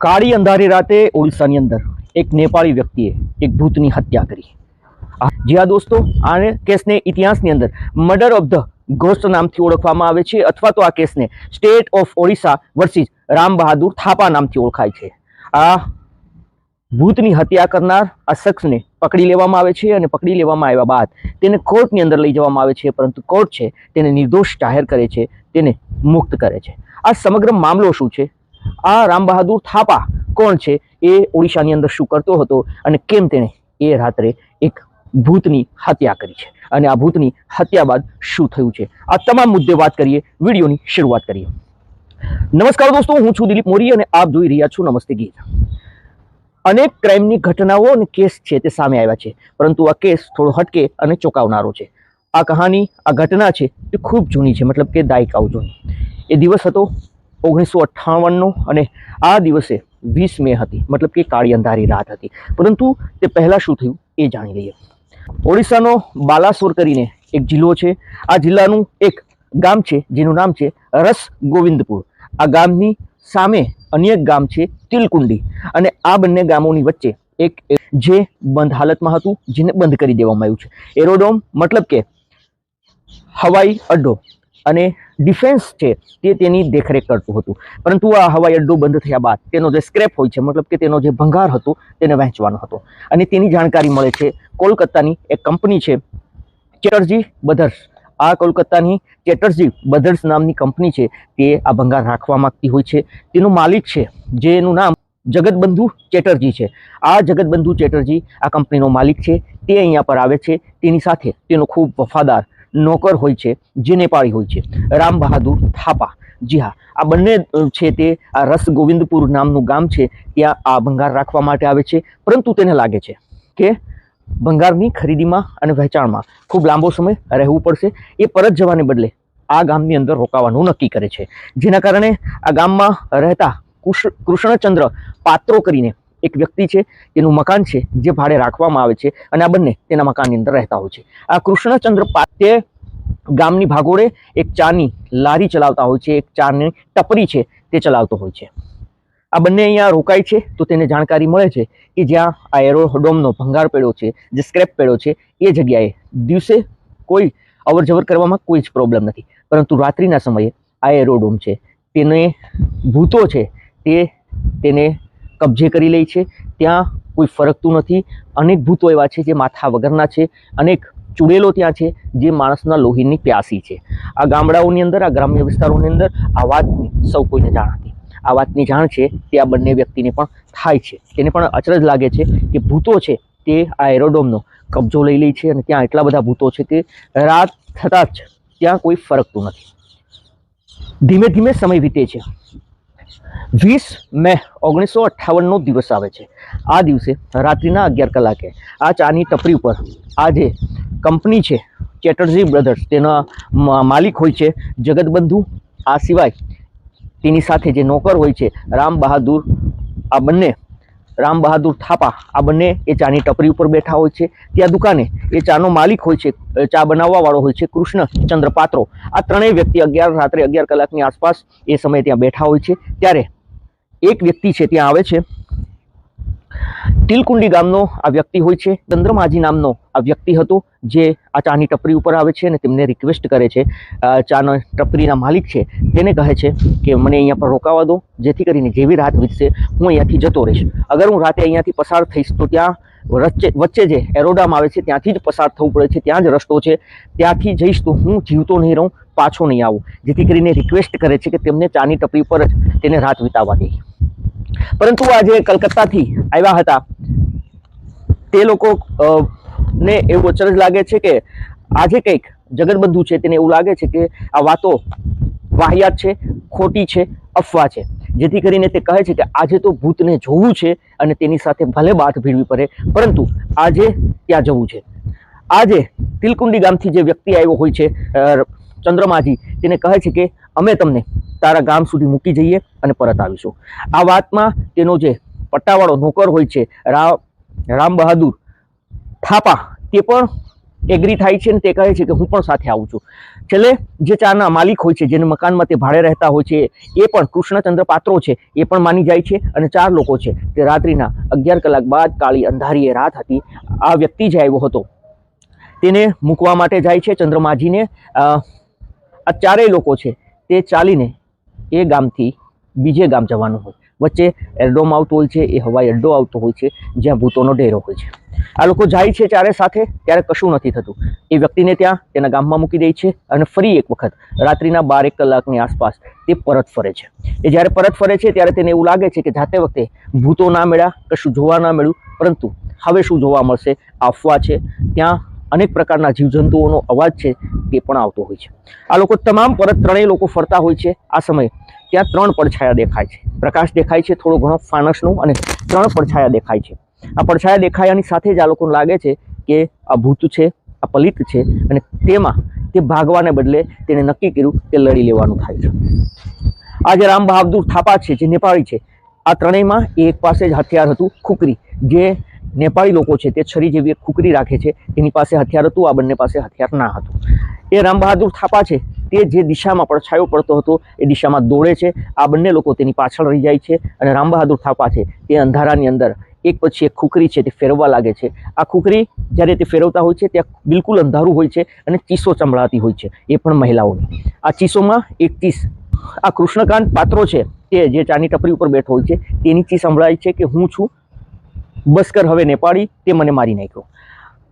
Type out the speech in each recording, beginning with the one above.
કાળી અંધારી રાતે ઓડિશાની અંદર એક નેપાળી વ્યક્તિએ એક ભૂતની હત્યા કરી. જી હા દોસ્તો, આ કેસને ઇતિહાસની અંદર મર્ડર ઓફ ધ ઘોસ્ટ નામથી ઓળખવામાં આવે છે, અથવા તો આ કેસને state of Odisha versus Ram Bahadur Thapa નામથી ઓળખાય છે. આ ભૂતની હત્યા કરનાર આ શખ્સને પકડી લેવામાં આવે છે અને પકડી લેવામાં આવ્યા બાદ તેને કોર્ટની અંદર લઈ જવામાં આવે છે, પરંતુ કોર્ટ છે તેને નિર્દોષ જાહેર કરે છે, તેને મુક્ત કરે છે. આ સમગ્ર મામલો શું છે? આ રામ બહાદુર થાપા કોણ છે? એ ઓડિશાની અંદર શું કરતો હતો અને કેમ તેણે એ રાત્રે એક ભૂતની હત્યા કરી છે અને આ ભૂતની હત્યા બાદ શું થયું છે? આ તમામ મુદ્દે વાત કરીએ, વિડીયોની શરૂઆત કરીએ. નમસ્કાર દોસ્તો, હું છું દિલીપ મોરી અને આપ જોઈ રહ્યા છો નમસ્તે ગીત. અનેક ક્રાઇમની ઘટનાઓ અને કેસ છે તે સામે આવ્યા છે, પરંતુ આ કેસ થોડો હટકે અને ચોંકાવનારો છે. આ કહાની, આ ઘટના છે તે ખૂબ જૂની છે, મતલબ કે દાયકાઓ જૂની. એ દિવસ હતો 1958નો અને આ દિવસે 20 મે હતી, મતલબ કે કાળી અંધારી રાત હતી. પરંતુ તે પહેલાં શું થયું એ જાણી લઈએ. ઓડિશાનો બાલાસોર કરીને એક જિલ્લો છે. આ જિલ્લાનું એક ગામ છે જેનું નામ છે રસ ગોવિંદપુર. આ ગામની સામે અન્ય એક ગામ છે તિલકુંડી, અને આ બંને ગામોની વચ્ચે એક જે બંધ હાલતમાં હતું, જેને બંધ કરી દેવામાં આવ્યું છે. એરોડ્રોમ મતલબ કે હવાઈ અડ્ડો, અને ડિફેન્સ છે તે તેની દેખરેખ કરતું હતું. પરંતુ આ હવાઈ અડ્ડો બંધ થયા બાદ તેનો જે સ્ક્રેપ હોય છે, મતલબ કે તેનો જે ભંગાર હતો તેને વહેંચવાનો હતો, અને તેની જાણકારી મળે છે કોલકાતાની એક કંપની છે ચેટર્જી બ્રધર્સ. આ કોલકાતાની ચેટર્જી બ્રધર્સ નામની કંપની છે તે આ ભંગાર રાખવા માંગતી હોય છે. તેનો માલિક છે જેનું નામ જગતબંધુ ચેટર્જી છે. આ જગતબંધુ ચેટર્જી આ કંપનીનો માલિક છે. તે અહીંયા પર આવે છે. તેની સાથે તેનો ખૂબ વફાદાર નોકર હોય છે જે નેપાળી હોય છે, રામ બહાદુર થાપા. જી હા, આ બંને છે તે આ રસ ગોવિંદપુર નામનું ગામ છે ત્યાં આ ભંગાર રાખવા માટે આવે છે. પરંતુ તેને લાગે છે કે ભંગારની ખરીદીમાં અને વહેંચાણમાં ખૂબ લાંબો સમય રહેવું પડશે. એ પરત જવાને બદલે આ ગામની અંદર રોકાવાનું નક્કી કરે છે, જેના કારણે આ ગામમાં રહેતા કૃષ્ણચંદ્ર પાત્રો કરીને એક વ્યક્તિ છે, તેનું મકાન છે જે ભાડે રાખવામાં આવે છે, અને આ બંને તેના મકાનની અંદર રહેતા હોય છે. આ કૃષ્ણચંદ્ર તે ગામની ભાગોળે એક ચાની લારી ચલાવતા હોય છે, એક ચાની ટપરી છે તે ચલાવતો હોય છે. આ બંને અહીંયા રોકાય છે તો તેને જાણકારી મળે છે કે જ્યાં આ એરોડ્રોમનો ભંગાર પડ્યો છે, જે સ્ક્રેપ પડ્યો છે, એ જગ્યાએ દિવસે કોઈ અવરજવર કરવામાં કોઈ જ પ્રોબ્લેમ નથી, પરંતુ રાત્રિના સમયે આ એરોડ્રોમ છે તેને ભૂતો છે તેને કબજે કરી લે છે. ત્યાં કોઈ ફરકતું નથી. અનેક ભૂતો એવા છે જે માથા વગરના છે, અનેક ચૂડેલો ત્યાં છે જે માણસના લોહીની પ્યાસી છે. આ ગામડાઓની અંદર, આ ગ્રામ્ય વિસ્તારોની અંદર આ વાતની સૌ કોઈને જાણ હતી. આ વાતની જાણ છે તે આ બંને વ્યક્તિને પણ થાય છે. તેને પણ અચરજ લાગે છે કે ભૂતો છે તે આ એરોડ્રોમનો કબજો લઈ લે છે, અને ત્યાં એટલા બધા ભૂતો છે કે રાત થતાં જ ત્યાં કોઈ ફરકતું નથી. ધીમે ધીમે સમય વીતે છે. 20 મે 1958નો દિવસ આવે છે. આ દિવસે રાત્રિના 11 કલાકે આ ચાની ટપરી ઉપર આ જે કંપની છે ચેટર્જી બ્રધર્સ, તેના માલિક હોય છે જગતબંધુ. આ સિવાય તેની સાથે જે નોકર હોય છે રામ બહાદુર, આ બંને રામ બહાદુર થાપા, આ બંને એ ચાની ટપરી ઉપર બેઠા હોય છે. ત્યાં દુકાને એ ચાનો માલિક હોય છે, ચા બનાવવા વાળો હોય છે કૃષ્ણચંદ્ર પાત્રો. આ ત્રણેય વ્યક્તિ રાત્રે 11 કલાકની આસપાસ એ સમયે ત્યાં બેઠા હોય છે. ત્યારે એક વ્યક્તિ છે ત્યાં આવે છે. તિલકુંડી ગામનો આ વ્યક્તિ હોય છે. ચંદ્રમાજી નામનો આ વ્યક્તિ હતો જે આ ચાની ટપરી ઉપર આવે છે અને તેમને રિક્વેસ્ટ કરે છે. ચાના ટપરીના માલિક છે તેને કહે છે કે મને અહીંયા પર રોકાવા દો, જેથી કરીને જેવી રાત વીતશે હું અહીંયાથી જતો રહીશ. અગર હું રાતે અહીંયાથી પસાર થઈશ તો ત્યાં વચ્ચે જે એરોડ્રોમ આવે છે ત્યાંથી જ પસાર થવું પડે છે, ત્યાં જ રસ્તો છે, ત્યાંથી જઈશ તો હું જીવતો નહીં રહું, પાછો નહીં આવું. જેથી કરીને રિક્વેસ્ટ કરે છે કે તેમને ચાની ટપરી પર જ તેને રાત વિતાવવા દે. પરંતુ આજે કલકત્તાથી આવ્યા હતા તે લોકો ને એવું અચરજ લાગે છે કે આજે કંઈક જગતબંધુ છે તેને એવું લાગે છે કે આ વાતો વાહિયાત છે, ખોટી છે, અફવા છે. જેથી કરીને તે કહે છે કે આજે તો ભૂતને જોવું છે અને તેની સાથે ભલે બાથ ભીડવી પડે, પરંતુ આજે ત્યાં જવું છે. આજે તિલકુંડી ગામથી જે વ્યક્તિ આવ્યો હોય છે ચંદ્રમાજી, તેને કહે છે કે અમે તમને તારા ગામ સુધી મૂકી જઈએ અને પરત આવીશું. આ વાતમાં તેનો જે પટ્ટાવાળો નોકર હોય છે રામ બહાદુર થાપા, તે પણ એગ્રી થાય છે અને તે કહે છે કે હું પણ સાથે આવું છું. છેલ્લે જે ચાના માલિક હોય છે, જેને મકાનમાં તે ભાડે રહેતા હોય છે, એ પણ કૃષ્ણચંદ્ર પાત્રો છે, એ પણ માની જાય છે. અને 4 લોકો છે તે રાત્રિના 11 કલાક બાદ કાળી અંધારી રાત હતી, આ વ્યક્તિ જે આવ્યો હતો તેને મૂકવા માટે જાય છે. ચંદ્રમાજીને આ 4 લોકો છે તે ચાલીને એ ગામથી બીજે ગામ જવાનું હોય, વચ્ચે એરડોમ આવતો હોય છે, એ હવાઈ અડ્ડો આવતો હોય છે જ્યાં ભૂતોનો ડેરો હોય છે. આ લોકો જાય છે 4 સાથે, ત્યારે કશું નથી થતું. એ વ્યક્તિને ત્યાં તેના ગામમાં મૂકી દે છે અને ફરી એક વખત રાત્રિના 12 કલાકની આસપાસ તે પરત ફરે છે. એ જ્યારે પરત ફરે છે ત્યારે તેને એવું લાગે છે કે જાતે વખતે ભૂતો ના મળ્યા, કશું જોવા ના મળ્યું, પરંતુ હવે શું જોવા મળશે, અફવા છે. ત્યાં અનેક પ્રકારના જીવજંતુઓનો અવાજ છે તે પણ આવતો હોય છે. આ લોકો તમામ પરત 3 લોકો ફરતા હોય છે. આ સમયે ત્યાં 3 પડછાયા દેખાય છે, પ્રકાશ દેખાય છે થોડો ઘણો ફાનસનો, અને 3 પડછાયા દેખાય છે. આ પડછાયા દેખાયાની સાથે જ આ લોકોને લાગે છે કે આ ભૂત છે, આ પલિત છે, અને તેમાં તે ભાગવાને બદલે તેને નક્કી કર્યું કે લડી લેવાનું થાય છે. આ જે રામ બહાદુર થાપા છે, જે નેપાળી છે, આ 3માં એક પાસે જ હથિયાર હતું, ખુકરી. જે નેપાળી લોકો છે તે છરી જેવી એક ખુકરી રાખે છે, એની પાસે હથિયાર હતું, આ બંને પાસે હથિયાર ના હતું. એ રામ બહાદુર થાપા છે તે જે દિશામાં પડછાયો પડતો હતો એ દિશામાં દોડે છે. આ બંને લોકો તેની પાછળ રહી જાય છે, અને રામ બહાદુર થાપા છે તે અંધારાની અંદર એક પછી એક ખુકરી છે તે ફેરવવા લાગે છે. આ ખુકરી જ્યારે તે ફેરવતા હોય છે ત્યાં બિલકુલ અંધારું હોય છે અને ચીસો સંભળાતી હોય છે, એ પણ મહિલાઓની. આ ચીસોમાં એક ચીસ આ કૃષ્ણકાંત પાત્રો છે તે જે ચાની ટપરી ઉપર બેઠો હોય છે તેની ચીસ સંભળાય છે કે હું છું, બસ કર હવે નેપાળી, તે મને મારી નાખ્યો.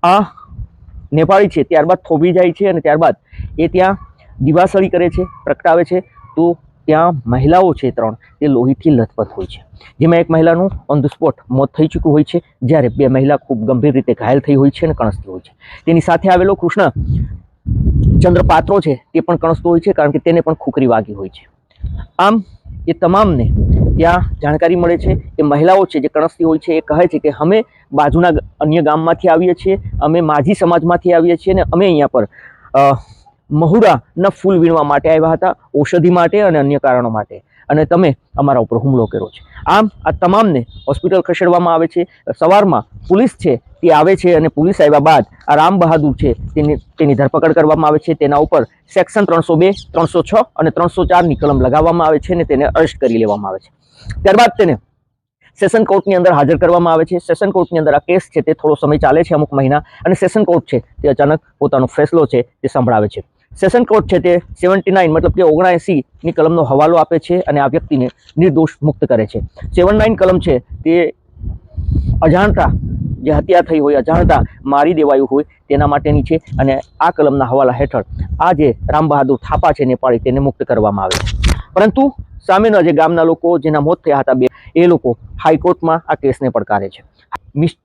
આ નેપાળી છે ત્યારબાદ થોભી જાય છે, અને ત્યારબાદ એ ત્યાં દિવાસળી કરે છે, પ્રગટાવે છે. તો ત્યાં મહિલાઓ છે 3 તે લોહીથી લથપથ હોય છે, જેમાં એક મહિલાનું ઓન ધ સ્પોટ મોત થઈ ચૂક્યું હોય છે, જ્યારે 2 મહિલા ખૂબ ગંભીર રીતે ઘાયલ થઈ હોય છે અને કણસતી હોય છે. તેની સાથે આવેલો કૃષ્ણચંદ્ર પાત્રો છે તે પણ કણસતો હોય છે, કારણ કે તેને પણ ખુકરી વાગી હોય છે. આમ એ તમામને ત્યાં જાણકારી મળે છે. એ મહિલાઓ છે જે કણસતી હોય છે એ કહે છે કે અમે બાજુના અન્ય ગામમાંથી આવીએ છીએ, અમે माझी સમાજમાંથી આવીએ છીએ, અને અમે અહીંયા પર મહુડાના ફૂલ વીણવા માટે આવ્યા હતા, ઔષધિ માટે અને અન્ય કારણો માટે, અને તમે અમારા ઉપર હુમલો કર્યો છે. આમ આ તમામને હોસ્પિટલ ખસેડવામાં આવે છે. સવારમાં પોલીસ છે તે આવે છે, અને પોલીસ આવ્યા બાદ આ રામ બહાદુર છે તેની ધરપકડ કરવામાં આવે છે. તેના ઉપર સેક્શન 302, 306 અને 304ની કલમ લગાવવામાં આવે છે, અને તેને અરેસ્ટ કરી લેવામાં આવે છે. ત્યારબાદ તેને સેશન કોર્ટની અંદર હાજર કરવામાં આવે છે. સેશન કોર્ટની અંદર આ કેસ છે તે થોડો સમય ચાલે છે, અમુક મહિના, અને સેશન કોર્ટ છે તે અચાનક પોતાનો ફેસલો છે તે સંભળાવે છે. સેશન કોર્ટ છે તે 79 મતલબ કે 79ની કલમનો હવાલો આપે છે, અને આ વ્યક્તિને નિર્દોષ મુક્ત કરે છે. 79 કલમ છે તે અજાણતા જે હત્યા થઈ હોય, અજાણતા મારી દેવાયું હોય તેના માટેની છે, અને આ કલમના હવાલા હેઠળ આ જે રામ બહાદુર થાપા છે નેપાળી તેને મુક્ત કરવામાં આવે છે. પરંતુ સામેના જે ગામના લોકો જેના મોત થયા હતા 2, એ લોકો હાઈકોર્ટમાં આ કેસને પડકારે છે.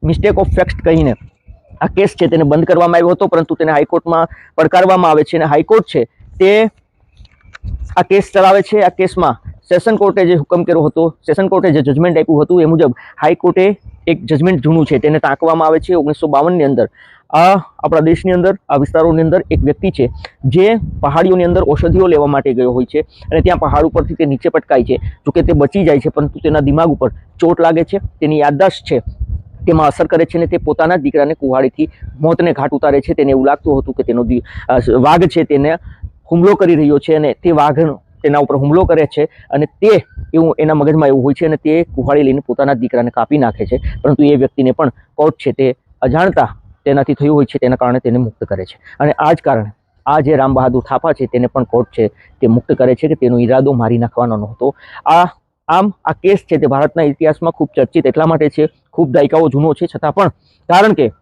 મિસ્ટેક ઓફ ફેક્ટ કહીને આ કેસ છે તેને બંધ કરવામાં આવ્યો હતો, પરંતુ તેને હાઈકોર્ટમાં પડકારવામાં આવે છે, અને હાઈકોર્ટ છે તે આ કેસ ચલાવે છે. આ કેસમાં સેશન કોર્ટે જે હુકમ કર્યો હતો, સેશન કોર્ટે જે જજમેન્ટ આપ્યું હતું એ મુજબ હાઈકોર્ટે એક જજમેન્ટ જૂનું છે તેને ટાંકવામાં આવે છે. 1952ની અંદર આપણા દેશની અંદર આ વિસ્તારોની અંદર એક વ્યક્તિ છે જે પહાડીઓની અંદર ઔષધિઓ લેવા માટે ગયો હોય છે, અને ત્યાં પહાડ ઉપરથી તે નીચે પટકાય છે. જોકે તે બચી જાય છે, પરંતુ તેના દિમાગ ઉપર ચોટ લાગે છે, તેની યાદદાસ્ત છે તેમાં અસર કરે છે, અને તે પોતાના જ દીકરાને કુહાડીથી મોતને ઘાટ ઉતારે છે. તેને એવું લાગતું હતું કે તેનો વાઘ છે તેને હુમલો કરી રહ્યો છે, અને તે વાઘ તેના ઉપર હુમલો કરે છે, અને તે એવું એના મગજમાં એવું હોય છે, અને તે કુહાડી લઈને પોતાના દીકરાને કાપી નાખે છે. પરંતુ એ વ્યક્તિને પણ કોર્ટ છે તે અજાણતા તેનાથી થયું હોય છે, તેના કારણે તેને મુક્ત કરે છે. અને આ જ કારણે આ જે રામ બહાદુર થાપા છે તેને પણ કોર્ટ છે તે મુક્ત કરે છે કે તેનો ઈરાદો મારી નાખવાનો નહોતો. આમ આ કેસ છે તે ભારતના ઇતિહાસમાં ખૂબ ચર્ચિત એટલા માટે છે, ખૂબ દાયકાઓ જૂનો છે, છતાં પણ કારણ કે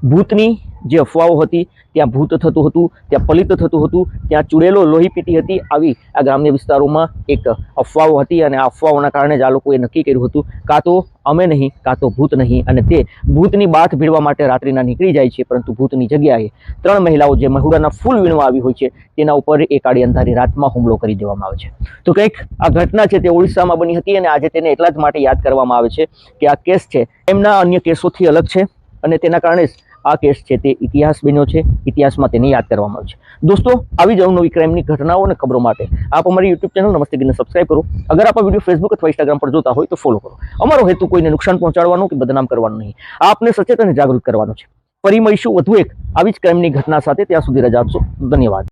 ભૂતની જે અફવાઓ હતી, ત્યાં ભૂત થતું હતું, ત્યાં પલિત થતું હતું, ત્યાં ચૂડેલો લોહી પીતી હતી, આવી આ ગ્રામ્ય વિસ્તારોમાં એક અફવાઓ હતી, અને આ અફવાઓના કારણે જ આ લોકોએ નક્કી કર્યું હતું કાં તો અમે નહીં, કાં તો ભૂત નહીં, અને તે ભૂતની બાથ ભીડવા માટે રાત્રિના નીકળી જાય છે, પરંતુ ભૂતની જગ્યાએ 3 મહિલાઓ જે મહુડાના ફૂલ વીણવા આવી હોય છે તેના ઉપર એક આડી અંધારી રાતમાં હુમલો કરી દેવામાં આવે છે. તો કંઈક આ ઘટના છે તે ઓડિશામાં બની હતી, અને આજે તેને એટલા જ માટે યાદ કરવામાં આવે છે કે આ કેસ છે એમના અન્ય કેસોથી અલગ છે, અને તેના કારણે જ આ કેસ છે તે ઇતિહાસ બન્યો છે. ઇતિહાસમાં તેને યાદ કરવામાં આવે છે. દોસ્તો, આવી જ અવનવી ક્રાઇમની ઘટનાઓ અને ખબરો માટે આપ અમારી યુટ્યુબ ચેનલ નમસ્તે ગીરને સબસ્ક્રાઇબ કરો. અગર આપ આ વિડીયો ફેસબુક અથવા ઇન્સ્ટાગ્રામ પર જોતા હોય તો ફોલો કરો. અમારો હેતુ કોઈને નુકસાન પહોંચાડવાનો કે બદનામ કરવાનો નહીં, આપને સચેત અને જાગૃત કરવાનો છે. ફરી મળીશું વધુ એક આવી જ ક્રાઇમની ઘટના સાથે. ત્યાં સુધી રજા આપશો. ધન્યવાદ.